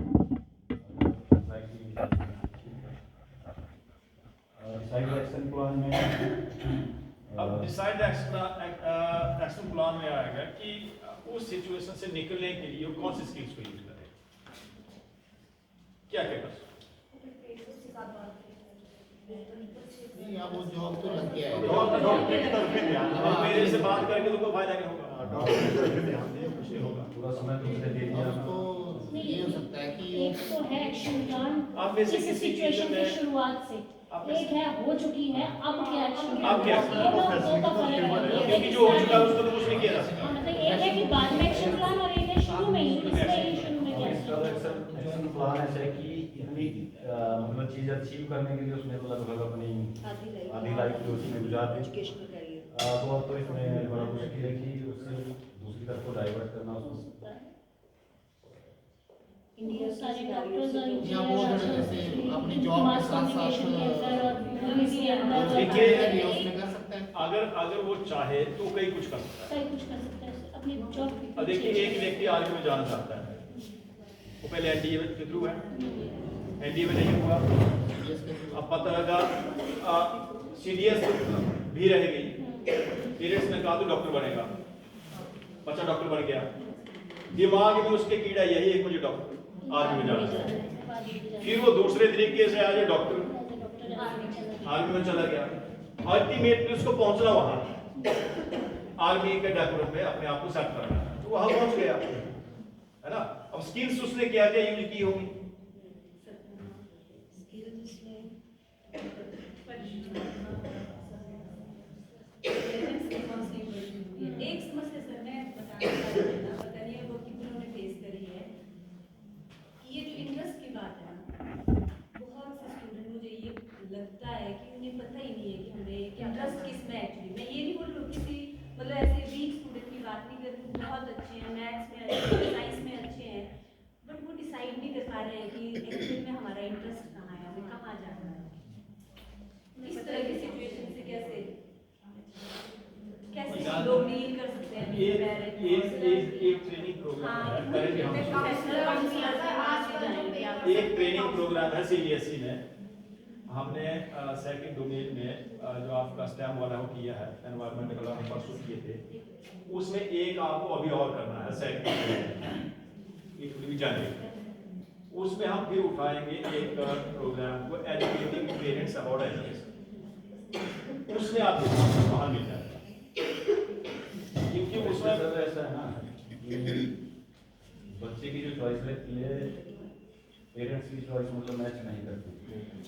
डिसाइड एक्शन प्लान में अब डिसाइड एक्शन प्लान में आएगा कि उस सिचुएशन से निकलने के लिए वो कौन सी स्किल्स को यूज करें, क्या क्या कर नहीं अब वो जॉब तो लग गया है। डॉक्टर की तरफ ध्यान, अब मेरे से बात करके तुमको फायदा क्या होगा, डॉक्टर की तरफ ध्यान दे कुछ नहीं होगा। पूरा समय दूसरे दे दिया। अब तो ये हो सकता है कि एक तो है एक्शन प्लान अब वैसे किसी किसी सिचुएशन चीज़ की में- शुरुआत से, अब एक है हो चुकी है अब क्या एक्शन अब क्या action? दो का फर्क है। क्योंकि जो हो चुका है उसको तो कुछ नहीं किया जा सकता। हाँ, मतलब एक है कि बाद में एक्शन प्लान और एक है शुरू में ही, इसलिए शुरू में क्या एक्शन प्लान ऐसा है कि इतनी मतलब चीज़ अचीव करने के लिए उसने तो लगभग अपनी आधी लाइफ जो उसने गुजार दी। एजुकेशनल करियर तो अब तो इसमें बड़ा मुश्किल है कि उससे दूसरी तरफ को डाइवर्ट करना उसको। इंडिया सारे डॉक्टर्स और या वो थोड़े जैसे अपनी जॉब के साथ साथ देखिए, उसमें कर सकता है। अगर वो चाहे तो कई कुछ कर सकता है। कई कुछ कर सकते हैं अपनी जॉब। अब देखिए एक व्यक्ति आर्मी में जाना चाहता है, वो पहले एनडीए के थ्रू है, एनडीए में नहीं हुआ, अब पता लगा सीडीएस भी रहेगी, पेरेंट्स ने कहा तो डॉक्टर बनेगा, बच्चा डॉक्टर बन गया, दिमाग में उसके कीड़ा यही है मुझे डॉक्टर आर्मी में जाना है। फिर वो दूसरे तरीके से आज डॉक्टर आर्मी में चला गया, अल्टीमेटली उसको पहुंचना वहां आर्मी के डॉक्टर में अपने आप को सेट करना है, तो वहां पहुंच गया है ना। अब स्किल्स उसने क्या क्या यूज की होगी, एक समस्या सर मैं बताना चाहती हूँ ना, पता नहीं अब वो कितनों ने फेस करी है कि ये जो इंटरेस्ट की बात है ना, बहुत से स्टूडेंट मुझे ये लगता है कि उन्हें पता ही नहीं है कि हमें इंटरेस्ट किस में एक्चुअली। मैं ये नहीं बोल रही हूँ किसी मतलब ऐसे वीक स्टूडेंट की बात नहीं कर रही हूँ, बहुत अच्छे हैं, मैथ्स में अच्छे हैं, साइंस में अच्छे हैं, बट वो डिसाइड नहीं कर पा रहे हैं कि एक्चुअली में हमारा इंटरेस्ट कहाँ है, हमें कहाँ जाना है। इस तरह की सिचुएशन से कैसे लोग डील कर सकते हैं अपने पेरेंट्स एक ट्रेनिंग प्रोग्राम है, एक ट्रेनिंग प्रोग्राम है सीबीएसई में, हमने सेकंड डोमेन में जो आपका स्टेम वाला वो किया है एनवायरमेंटल हम परसों किए थे, उसमें एक आपको अभी और करना है सेकंड इट विल बी जनवरी, उसमें हम फिर उठाएंगे एक प्रोग्राम को एजुकेटिंग पेरेंट्स अबाउट एजुकेशन, उसमें आपको वहाँ मिल जाएगा, क्योंकि उसमें ऐसा है ना कि बच्चे की जो चॉइस रहती है पेरेंट्स की चॉइस मतलब मैच नहीं करती,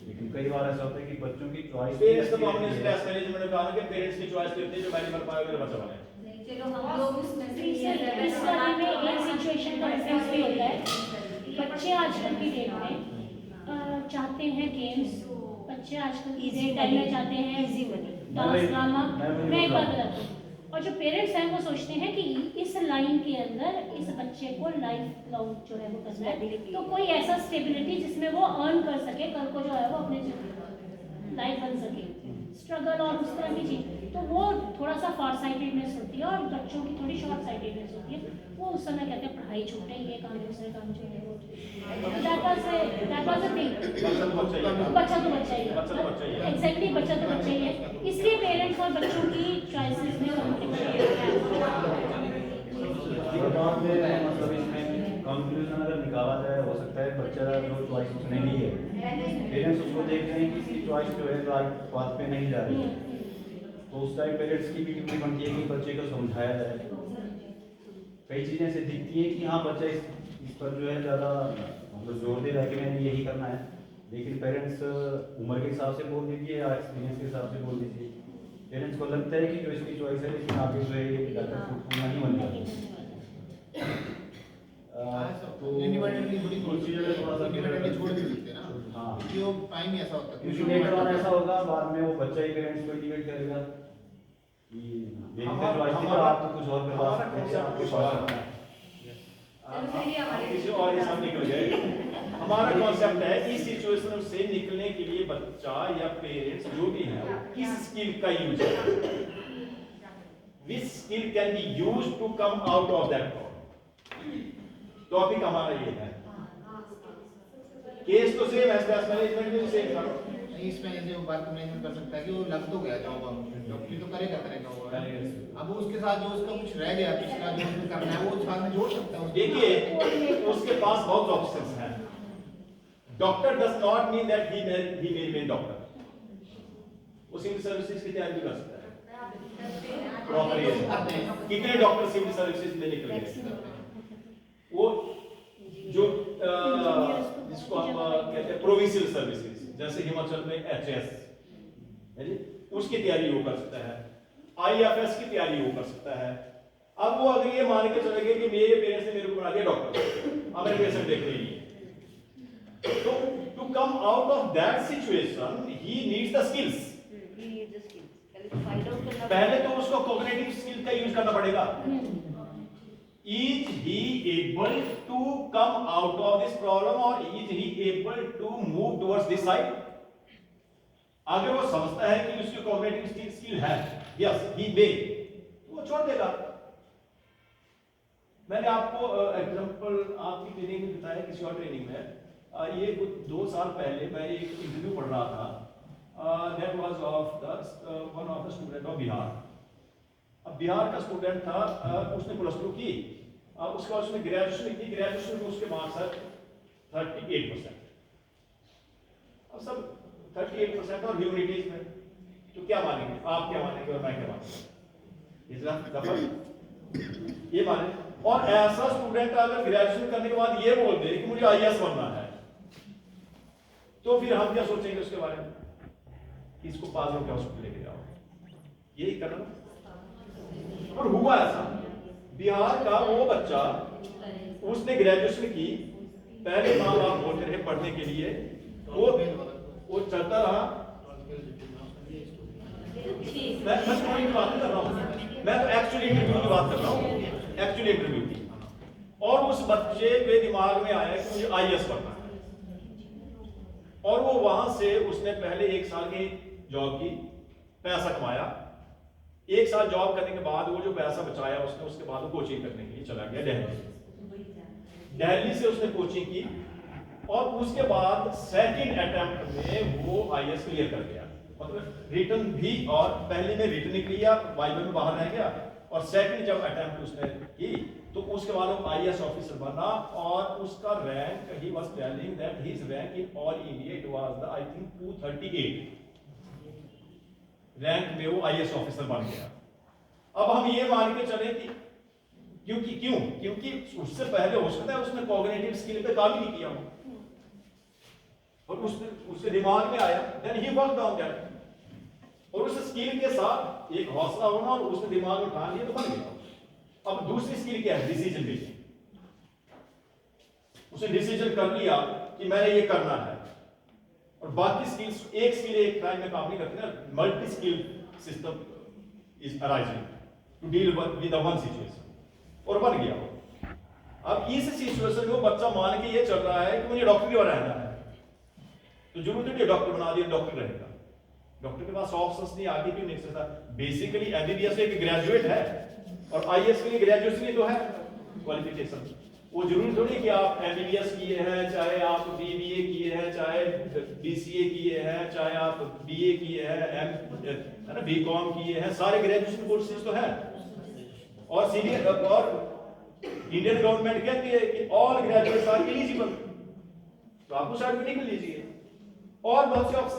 लेकिन कई बार ऐसा होता है कि बच्चों की चॉइस पेरेंट्स को हमने स्ट्रेस मैनेजमेंट में कहा कि पेरेंट्स की चॉइस करते हैं जो मैंने कर पाया मेरा बच्चा बने। चलो हम लोग उसमें से इस तरह में एक सिचुएशन का डिफरेंस भी होता है। बच्चे आजकल की डेट में चाहते हैं गेम्स, बच्चे आजकल की Easy डेट में money. चाहते हैं Easy money. Dance drama. मैं एक बात बताऊं। बताती हूँ, और जो पेरेंट्स हैं वो सोचते हैं कि इस लाइन के अंदर इस बच्चे को लाइफ लॉन्ग जो है वो करना है, तो कोई ऐसा स्टेबिलिटी जिसमें वो अर्न कर सके, कल को जो है वो अपने लाइफ बन सके, स्ट्रगल और उस तरह की चीज, तो वो थोड़ा सा फार साइटेडनेस होती है और बच्चों की थोड़ी शॉर्ट साइटेडनेस होती है। वो उस समय कहते हैं पढ़ाई छूटे, ये काम दूसरे काम जो है वो दैट वाज अ थिंग। बच्चा तो बच्चा ही है, एग्जैक्टली बच्चा तो बच्चा ही है, इसलिए पेरेंट्स और बच्चों की चॉइसेस में बाद में मतलब इसमें कंक्लूजन अगर निकाला जाए, हो सकता है बच्चा जो चॉइस उसने ली है पेरेंट्स उसको देख रहे हैं कि इसकी चॉइस जो है राइट पाथ पे नहीं जा रही है, तो उस टाइम पेरेंट्स की भी ड्यूटी बनती है कि बच्चे को समझाया जाए। कई चीज़ें ऐसे दिखती हैं कि हाँ बच्चा इस पर जो है ज़्यादा मतलब जोर दे रहा है कि मैंने यही करना है, लेकिन पेरेंट्स उम्र के हिसाब से बोल दीजिए या एक्सपीरियंस के हिसाब से बोल दीजिए, पेरेंट्स को लगता है कि जो इसकी चॉइस है लेकिन आगे जो है ये ज़्यादा फ्रूटफुल नहीं बन जाती। तो इंडिपेंडेंटली कुछ चीज़ों में थोड़ा सा इंडिपेंडेंटली छोड़ भी सकते हैं ना, हाँ, क्योंकि वो टाइम ही ऐसा होता है। क्योंकि लेटर ऑन ऐसा होगा बाद में वो बच्चा ही पेरेंट्स को इंडिकेट करेगा कि मेरी तो चॉइस थी, पर आप तो कुछ और करवा सकते हैं, आपको किसी और ये सब निकल गए। हमारा कॉन्सेप्ट है इस सिचुएशन से निकलने के लिए बच्चा या पेरेंट्स जो भी है वो किस स्किल का यूज है, which skill can be use to come out of that problem. Topic हमारा ये है। केस तो सेम है, स्ट्रेस मैनेजमेंट में सेम था। इसमें जैसे वो वर्क मैनेजमेंट कर सकता है कि वो लग तो गया जॉब, डॉक्टरी तो करेगा वो, अब उसके साथ जो उसका कुछ रह गया पिछला जो उसको करना है वो साथ में जोड़ सकता है। देखिए उसके पास बहुत ऑप्शंस हैं। Doctor does not mean that he will be doctor. वो सिविल सर्विसेज की तैयारी भी कर सकता है प्रॉपर। कितने डॉक्टर सिविल सर्विसेज में निकल गए? वो जो जिसको हम कहते हैं प्रोविंशियल सर्विसेज, जैसे हिमाचल में एचएस है जी, उसकी तैयारी वो कर सकता है। आईएफएस की तैयारी वो कर सकता है। अब वो अगर ये मान के चले गए कि मेरे पेरेंट्स ने मेरे को बना दिया डॉक्टर, अब मेरे पेशेंट देख रही है, तो to come out of that situation ही नीड्स द स्किल्स। पहले तो उसको कॉग्निटिव स्किल का यूज करना पड़ेगा। Is he able to come out of this problem or is he able to move towards this side? अगर वो समझता है कि उसकी कॉग्निटिव स्किल है, yes he may, वो छोड़ देगा। मैंने आपको एग्जांपल आपकी ट्रेनिंग में बताया किसी और ट्रेनिंग में, ये कुछ 2 साल पहले मैं एक इंटरव्यू पढ़ रहा था, that was of the one of the student of Bihar. अब बिहार का स्टूडेंट था, उसने +2 की, उसके बाद उसने ग्रेजुएशन की। ग्रेजुएशन में उसके मार्क्स है 38%। अब सब 38% और ह्यूमैनिटीज में, तो क्या मानेंगे आप, क्या मानेंगे और मैं क्या मानेंगे? ये माने। और ऐसा स्टूडेंट अगर ग्रेजुएशन करने के बाद ये बोल दे कि मुझे आईएएस बनना है, तो फिर हम क्या सोचेंगे उसके बारे में? इसको पास होकर हॉस्पिटल लेके जाओ, यही करना। और हुआ ऐसा, बिहार का वो बच्चा, उसने ग्रेजुएशन की, पहले माँ बाप बोलते रहे पढ़ने के लिए, वो चलता रहा। मैं स्टोरी की बात कर रहा हूँ, मैं तो एक्चुअली इंटरव्यू की बात कर रहा हूँ, एक्चुअली इंटरव्यू की। और उस बच्चे के दिमाग में आया कि मुझे आईएएस बनना है, और वो वहां से उसने पहले 1 साल की जॉब की, पैसा कमाया। 1 साल जॉब करने के बाद वो जो पैसा बचाया उसने, उसके बाद वो कोचिंग करने के लिए चला गया दिल्ली से उसने कोचिंग की, और उसके बाद सेकंड अटेम्प्ट में वो आईएएस क्लियर कर गया। मतलब रिटर्न भी, और पहले में रिटर्न किया, वाइवा में बाहर रह गया, और सेकंड जब अटेम्प्ट उसने की तो उसके बाद वो आईएएस ऑफिसर बना। और उसका rank, he was telling that his rank in all India it was the I think 238 rank में वो आईएएस ऑफिसर बन गया। अब हम ये मान के चले कि क्योंकि उससे पहले हो सकता है उसने कॉग्निटिव स्किल पे काम ही नहीं किया हो, और उसके दिमाग में आया, देन ही वर्कड ऑन दैट, और उस स्किल के साथ एक हौसला होना, और उसने दिमाग में ठान लिया तो बन गया। अब दूसरी स्किल क्या है? Decision making. उसने डिसीजन कर लिया कि मैंने ये करना है, और बाकी स्किल्स, एक स्किल एक टाइम में काम नहीं करती ना, multi skill system is arising to deal with one situation, और बन गया। अब इस सिचुएशन में वो बच्चा मान के ये चल रहा है कि मुझे डॉक्टर की रहना है, तो जरूरत नहीं डॉक्टर बना दिया, डॉक्टर रहेगा। डॉक्टर के पास ऑप्शंस नहीं, आगे क्यों नहीं सकता? बेसिकली एमबीबीएस एक ग्रेजुएट है, और आईएएस के लिए ग्रेजुएशन ही तो है क्वालिफिकेशन। वो जरूरी थोड़ी कि आप एमबीबीएस किए हैं, चाहे आप बीबीए किए हैं, चाहे बीसीए किए हैं, चाहे आप बीए किए हैं, है ना, बीकॉम किए हैं, सारे ग्रेजुएशन कोर्सेज तो है। और सीनियर, और इंडियन गवर्नमेंट कहती है कि ऑल ग्रेजुएट्स आर एलिजिबल, तो आप उस साइड में निकल लीजिए, और बहुत से ऑप्शन